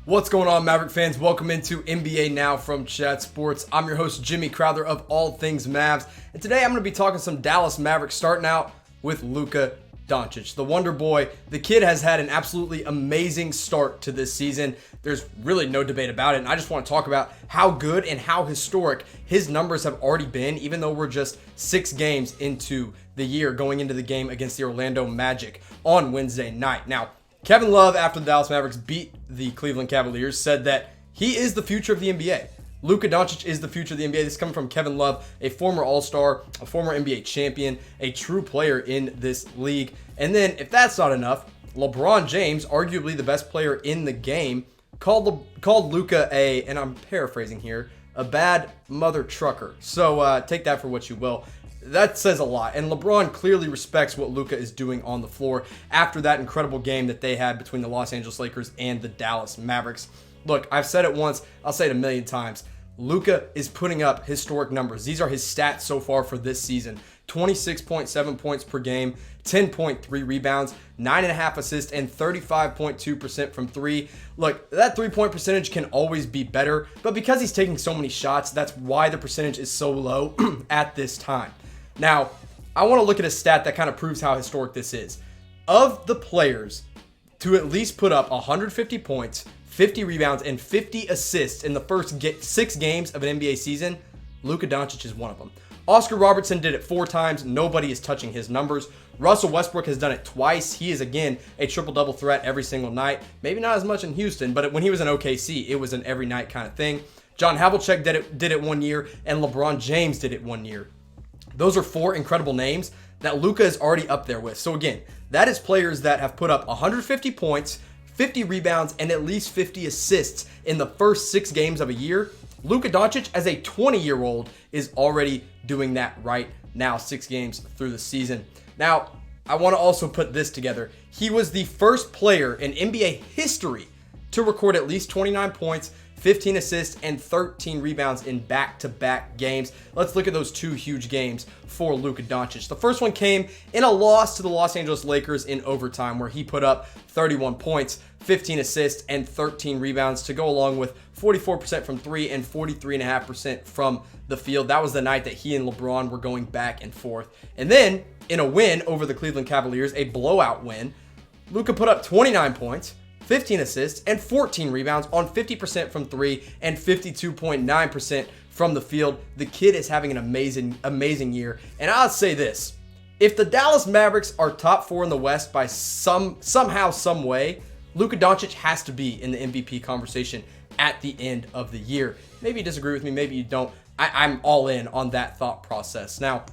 What's going on, Maverick fans? Welcome into NBA Now from Chat Sports. I'm your host, Jimmy Crowther of All Things Mavs. And today I'm going to be talking some Dallas Mavericks, starting out with Luka Doncic, the Wonder Boy. The kid has had an absolutely amazing start to this season. There's really no debate about it. And I just want to talk about how good and how historic his numbers have already been, even though we're just 6 games into the year going into the game against the Orlando Magic on Wednesday night. Now, Kevin Love, after the Dallas Mavericks beat the Cleveland Cavaliers, said that he is the future of the NBA. Luka Doncic is the future of the NBA. This is coming from Kevin Love, a former All-Star, a former NBA champion, a true player in this league. And then, if that's not enough, LeBron James, arguably the best player in the game, called Luka and I'm paraphrasing here, a bad mother trucker. So take that for what you will. That says a lot, and LeBron clearly respects what Luka is doing on the floor after that incredible game that they had between the Los Angeles Lakers and the Dallas Mavericks. Look, I've said it once, I'll say it a million times. Luka is putting up historic numbers. These are his stats so far for this season. 26.7 points per game, 10.3 rebounds, 9.5 assists, and 35.2% from 3. Look, that 3-point percentage can always be better, but because he's taking so many shots, that's why the percentage is so low at this time. Now, I want to look at a stat that kind of proves how historic this is. Of the players to at least put up 150 points, 50 rebounds, and 50 assists in the first 6 games of an NBA season, Luka Doncic is one of them. Oscar Robertson did it 4 times. Nobody is touching his numbers. Russell Westbrook has done it twice. He is, again, a triple-double threat every single night. Maybe not as much in Houston, but when he was in OKC, it was an every night kind of thing. John Havlicek did it 1 year, and LeBron James did it 1 year. Those are 4 incredible names that Luka is already up there with. So again, that is players that have put up 150 points, 50 rebounds, and at least 50 assists in the first 6 games of a year. Luka Doncic, as a 20-year-old, is already doing that right now, 6 games through the season. Now, I want to also put this together. He was the first player in NBA history to record at least 29 points, 15 assists, and 13 rebounds in back-to-back games. Let's look at those 2 huge games for Luka Doncic. The first one came in a loss to the Los Angeles Lakers in overtime, where he put up 31 points, 15 assists, and 13 rebounds to go along with 44% from 3 and 43.5% from the field. That was the night that he and LeBron were going back and forth. And then, in a win over the Cleveland Cavaliers, a blowout win, Luka put up 29 points, 15 assists, and 14 rebounds on 50% from 3 and 52.9% from the field. The kid is having an amazing year. And I'll say this. If the Dallas Mavericks are top 4 in the West by somehow, some way, Luka Doncic has to be in the MVP conversation at the end of the year. Maybe you disagree with me, maybe you don't. I'm all in on that thought process. Now,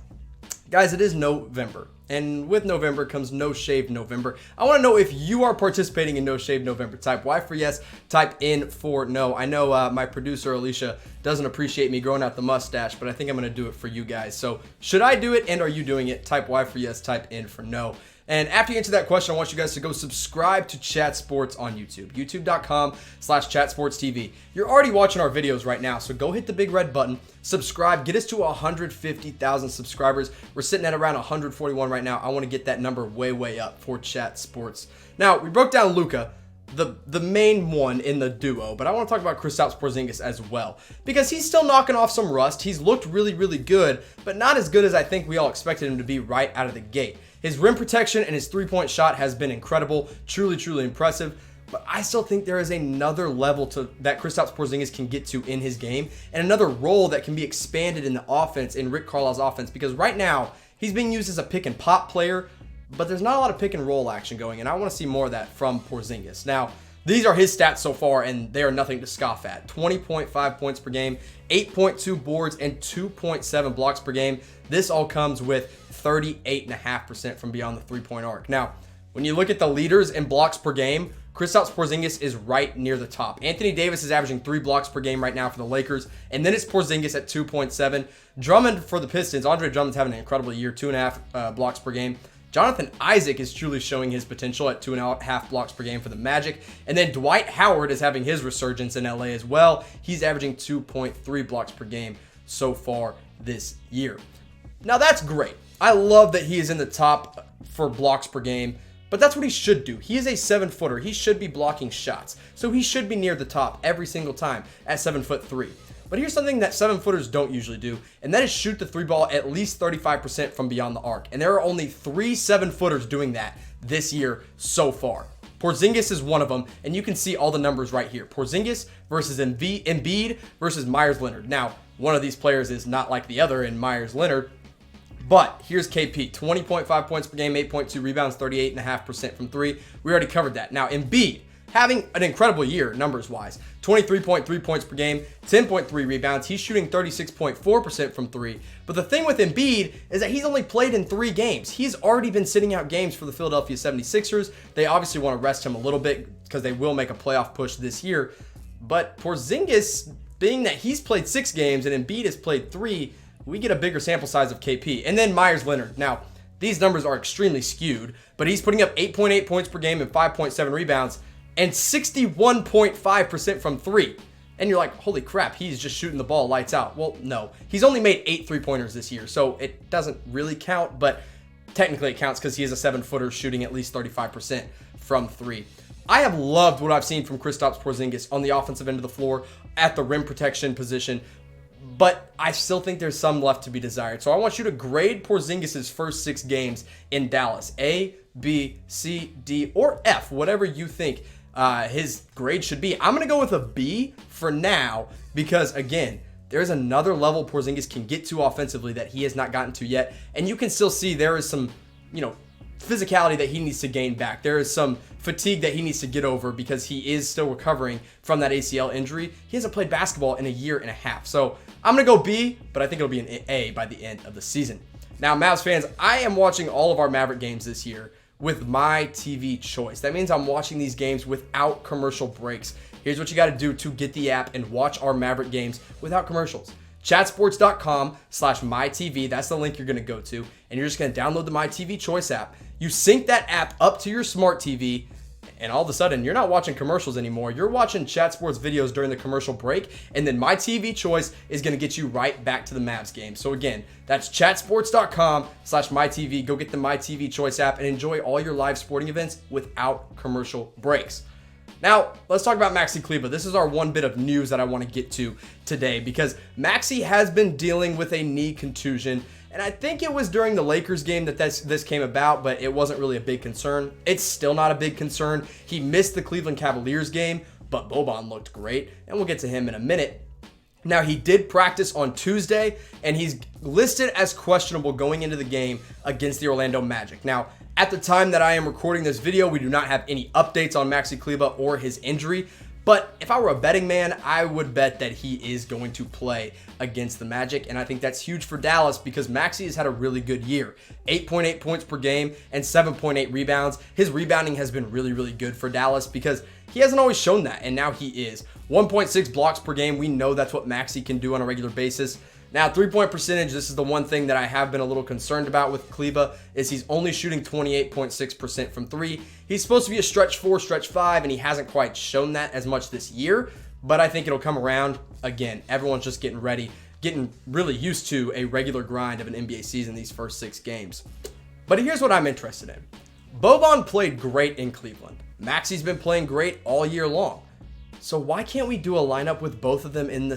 guys, it is November. And with November comes No Shave November. I want to know if you are participating in No Shave November. Type Y for yes, type N for no. I know my producer, Alicia, doesn't appreciate me growing out the mustache, but I think I'm going to do it for you guys. So should I do it, and are you doing it? Type Y for yes, type N for no. And after you answer that question, I want you guys to go subscribe to Chat Sports on YouTube, youtube.com/chatsportstv. You're already watching our videos right now, so go hit the big red button, subscribe, get us to 150,000 subscribers. We're sitting at around 141 right now. I want to get that number way up for Chat Sports. Now, we broke down Luka, the main one in the duo, but I want to talk about Kristaps Porzingis as well, because he's still knocking off some rust. He's looked really good, but not as good as I think we all expected him to be right out of the gate. His rim protection and his 3-point shot has been incredible, truly impressive, but I still think there is another level that Kristaps Porzingis can get to in his game, and another role that can be expanded in the offense, in Rick Carlisle's offense, because right now, he's being used as a pick and pop player, but there's not a lot of pick and roll action going, and I want to see more of that from Porzingis. Now, these are his stats so far, and they are nothing to scoff at. 20.5 points per game, 8.2 boards, and 2.7 blocks per game. This all comes with 38.5% from beyond the 3-point arc. Now, when you look at the leaders in blocks per game, Kristaps Porzingis is right near the top. Anthony Davis is averaging 3 blocks per game right now for the Lakers, and then it's Porzingis at 2.7. Drummond for the Pistons, Andre Drummond's having an incredible year, 2.5 blocks per game. Jonathan Isaac is truly showing his potential at 2.5 blocks per game for the Magic. And then Dwight Howard is having his resurgence in LA as well. He's averaging 2.3 blocks per game so far this year. Now that's great. I love that he is in the top for blocks per game, but that's what he should do. He is a 7-footer. He should be blocking shots. So he should be near the top every single time at 7'3". But here's something that 7-footers don't usually do, and that is shoot the 3 ball at least 35% from beyond the arc. And there are only 3 7-footers doing that this year so far. Porzingis is one of them, and you can see all the numbers right here. Porzingis versus Embiid versus Myers Leonard. Now, one of these players is not like the other in Myers Leonard, but here's KP, 20.5 points per game, 8.2 rebounds, 38.5% from 3. We already covered that. Now, Embiid, having an incredible year numbers-wise. 23.3 points per game, 10.3 rebounds. He's shooting 36.4% from 3. But the thing with Embiid is that he's only played in 3 games. He's already been sitting out games for the Philadelphia 76ers. They obviously want to rest him a little bit because they will make a playoff push this year. But Porzingis, being that he's played 6 games and Embiid has played 3, we get a bigger sample size of KP. And then Myers Leonard. Now, these numbers are extremely skewed, but he's putting up 8.8 points per game and 5.7 rebounds and 61.5% from 3. And you're like, holy crap, he's just shooting the ball lights out. Well, no. He's only made 8 3-pointers this year, so it doesn't really count, but technically it counts because he is a 7-footer shooting at least 35% from 3. I have loved what I've seen from Kristaps Porzingis on the offensive end of the floor at the rim protection position, but I still think there's some left to be desired. So I want you to grade Porzingis' first 6 games in Dallas. A, B, C, D, or F, whatever you think his grade should be. I'm going to go with a B for now because, again, there's another level Porzingis can get to offensively that he has not gotten to yet. And you can still see there is some, physicality that he needs to gain back. There is some fatigue that he needs to get over because he is still recovering from that ACL injury. He hasn't played basketball in a year and a half. So I'm going to go B, but I think it'll be an A by the end of the season. Now, Mavs fans, I am watching all of our Maverick games this year with my TV choice. That means I'm watching these games without commercial breaks. Here's what you got to do to get the app and watch our Maverick games without commercials. Chatsports.com/mytv. That's the link you're going to go to. And you're just going to download the MyTV Choice app. You sync that app up to your smart TV. And all of a sudden, you're not watching commercials anymore. You're watching Chat Sports videos during the commercial break. And then MyTV Choice is going to get you right back to the Mavs game. So again, that's chatsports.com/mytv. Go get the MyTV Choice app and enjoy all your live sporting events without commercial breaks. Now, let's talk about Maxi Kleber. This is our one bit of news that I want to get to today because Maxi has been dealing with a knee contusion. And I think it was during the Lakers game that this came about, but it wasn't really a big concern. It's still not a big concern. He missed the Cleveland Cavaliers game, but Boban looked great, and we'll get to him in a minute. Now, he did practice on Tuesday, and he's listed as questionable going into the game against the Orlando Magic. Now, at the time that I am recording this video, we do not have any updates on Maxi Kleber or his injury. But if I were a betting man, I would bet that he is going to play against the Magic. And I think that's huge for Dallas because Maxi has had a really good year. 8.8 points per game and 7.8 rebounds. His rebounding has been really, really good for Dallas because he hasn't always shown that. And now he is. 1.6 blocks per game. We know that's what Maxi can do on a regular basis. Now, 3-point percentage, this is the one thing that I have been a little concerned about with Kleber, is he's only shooting 28.6% from 3. He's supposed to be a stretch 4, stretch 5, and he hasn't quite shown that as much this year, but I think it'll come around. Again, everyone's just getting ready, getting really used to a regular grind of an NBA season these first 6 games. But here's what I'm interested in. Boban played great in Cleveland. Maxi's been playing great all year long. So why can't we do a lineup with both of them on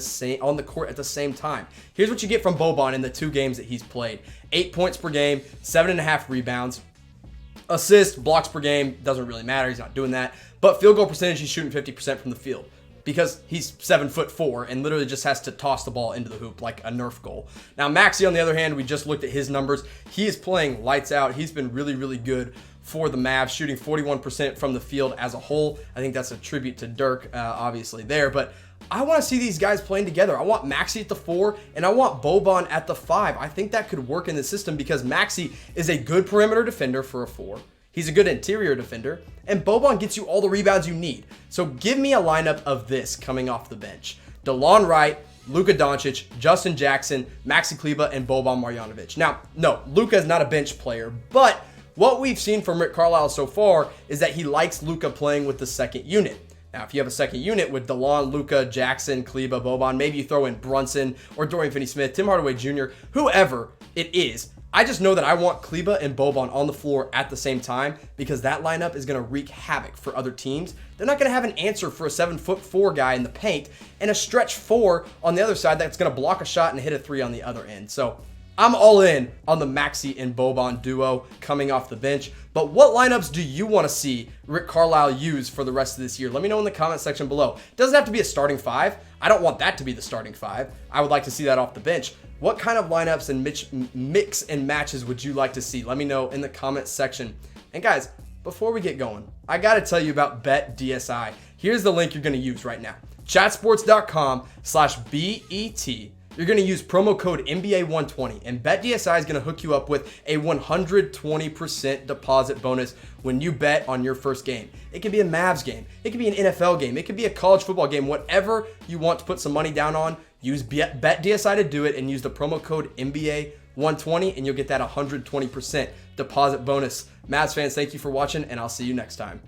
the court at the same time? Here's what you get from Boban in the 2 games that he's played. 8 points per game, 7.5 rebounds. Assists, blocks per game, doesn't really matter. He's not doing that. But field goal percentage, he's shooting 50% from the field because he's 7'4" and literally just has to toss the ball into the hoop like a Nerf goal. Now, Maxi, on the other hand, we just looked at his numbers. He is playing lights out. He's been really, really good for the Mavs, shooting 41% from the field as a whole. I think that's a tribute to Dirk, obviously, there. But I want to see these guys playing together. I want Maxi at the 4, and I want Boban at the 5. I think that could work in the system because Maxi is a good perimeter defender for a 4. He's a good interior defender, and Boban gets you all the rebounds you need. So give me a lineup of this coming off the bench. DeLon Wright, Luka Doncic, Justin Jackson, Maxi Kleber, and Boban Marjanovic. Now, no, Luka is not a bench player, but what we've seen from Rick Carlisle so far is that he likes Luka playing with the second unit. Now, if you have a second unit with DeLon, Luka, Jackson, Kleber, Boban, maybe you throw in Brunson or Dorian Finney-Smith, Tim Hardaway Jr., whoever it is, I just know that I want Kleber and Boban on the floor at the same time because that lineup is going to wreak havoc for other teams. They're not going to have an answer for a 7'4" guy in the paint and a stretch 4 on the other side that's going to block a shot and hit a 3 on the other end. So I'm all in on the Maxi and Boban duo coming off the bench. But what lineups do you want to see Rick Carlisle use for the rest of this year? Let me know in the comment section below. It doesn't have to be a starting 5. I don't want that to be the starting 5. I would like to see that off the bench. What kind of lineups and mix and matches would you like to see? Let me know in the comment section. And guys, before we get going, I got to tell you about BetDSI. Here's the link you're going to use right now. chatsports.com/BET. You're going to use promo code NBA120, and BetDSI is going to hook you up with a 120% deposit bonus when you bet on your first game. It could be a Mavs game. It could be an NFL game. It could be a college football game. Whatever you want to put some money down on, use BetDSI to do it and use the promo code NBA120, and you'll get that 120% deposit bonus. Mavs fans, thank you for watching, and I'll see you next time.